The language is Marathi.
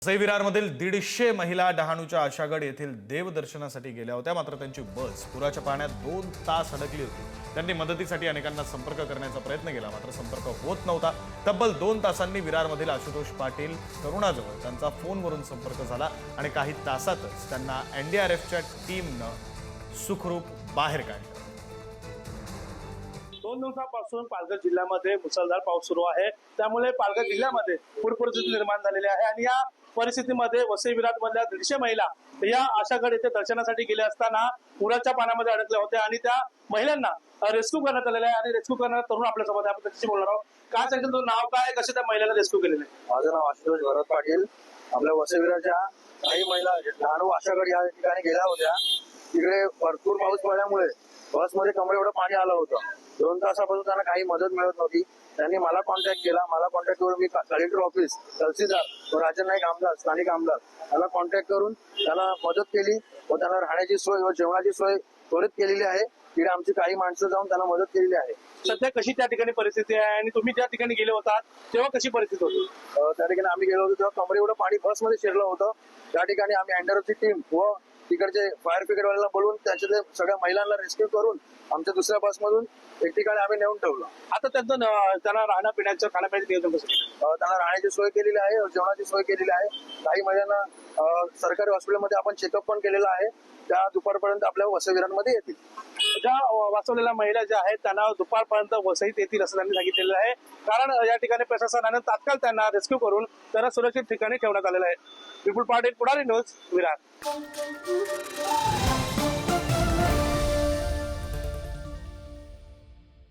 वसई विरारमधील 150 महिला डहाणूच्या आशागड येथील देवदर्शनासाठी गेल्या होत्या, मात्र त्यांची बस पुराच्या पाण्यात 2 तास अडकली होती। त्यांनी मदतीसाठी अनेकांना संपर्क करण्याचा प्रयत्न केला, मात्र संपर्क होत नव्हता। तब्बल 2 तासांनी विरारमधील आशुतोष पाटील तरुणाजवळ त्यांचा फोनवरून संपर्क झाला आणि काही तासातच त्यांना एनडीआरएफच्या टीमनं सुखरूप बाहेर काढलं। 2 दिवसांपासून पालघर जिल्ह्यामध्ये मुसळधार पाऊस सुरू आहे, त्यामुळे पालघर जिल्ह्यामध्ये पूर परिस्थिती निर्माण झालेली आहे आणि या परिस्थितीमध्ये वसई विरारमधल्या 150 महिला या आशागड येथे दर्शनासाठी गेल्या असताना पुराच्या पाण्यामध्ये अडकल्या होत्या आणि त्या महिलांना रेस्क्यू करण्यात आलेलं आहे आणि रेस्क्यू करणारा तरुण आपल्यासोबत आहे। आपण त्याच्याशी बोलणार आहोत। काय सांगेल, तुझं नाव काय, कसे त्या महिलांना रेस्क्यू केलेलं आहे? माझं नाव आशुतोष भरत पाटील। आपल्या वसई विरारच्या काही महिला डहाणू आशागड या ठिकाणी गेल्या होत्या। तिकडे भरपूर पाऊस पडल्यामुळे बसमध्ये कमरे एवढं पाणी आलं होतं। 2 तासापासून त्यांना काही मदत मिळत नव्हती। त्यांनी मला कॉन्टॅक्ट केला। मला कॉन्टॅक्ट करून मी कलेक्टर ऑफिस, तहसीलदार व राज्य नाईक आमदार, स्थानिक आमदार याला कॉन्टॅक्ट करून त्यांना मदत केली व त्यांना राहण्याची सोय व जेवणाची सोय त्वरित केलेली आहे। तिकडे आमची काही माणसं जाऊन त्यांना मदत केलेली आहे। सध्या कशी त्या ठिकाणी परिस्थिती आहे आणि तुम्ही ज्या ठिकाणी गेले होतात तेव्हा कशी परिस्थिती होती? त्या ठिकाणी आम्ही गेलो होतो तेव्हा कमरे एवढं पाणी बसमध्ये शिरलं होतं। त्या ठिकाणी आम्ही एनडीआरएफची टीम व तिकडचे फायर ब्रिगेडवाल्याला बोलवून त्यांच्यातल्या सगळ्या महिलांना रेस्क्यू करून आमच्या दुसऱ्या बसमधून एक ठिकाणी आम्ही नेऊन ठेवलं। आता त्यांना राहणं पिण्याचं खाण्यापिण्याचं नियोजन कसं केलं? त्यांना राहण्याची सोय केलेली आहे, जेवणाची सोय केलेली आहे। काही महिलांना सरकारी हॉस्पिटलमध्ये आपण चेकअप पण केलेलं आहे। त्या दुपारपर्यंत आपल्या वसई विरारमध्ये येतील। ज्या वाचवलेल्या महिला ज्या आहेत त्यांना दुपारपर्यंत वसईत येतील असं त्यांनी सांगितलेलं आहे, कारण या ठिकाणी प्रशासनाने तात्काळ त्यांना रेस्क्यू करून त्यांना सुरक्षित ठिकाणी ठेवण्यात आलेलं आहे। विपुल पाटील, पुढारी न्यूज, विरार।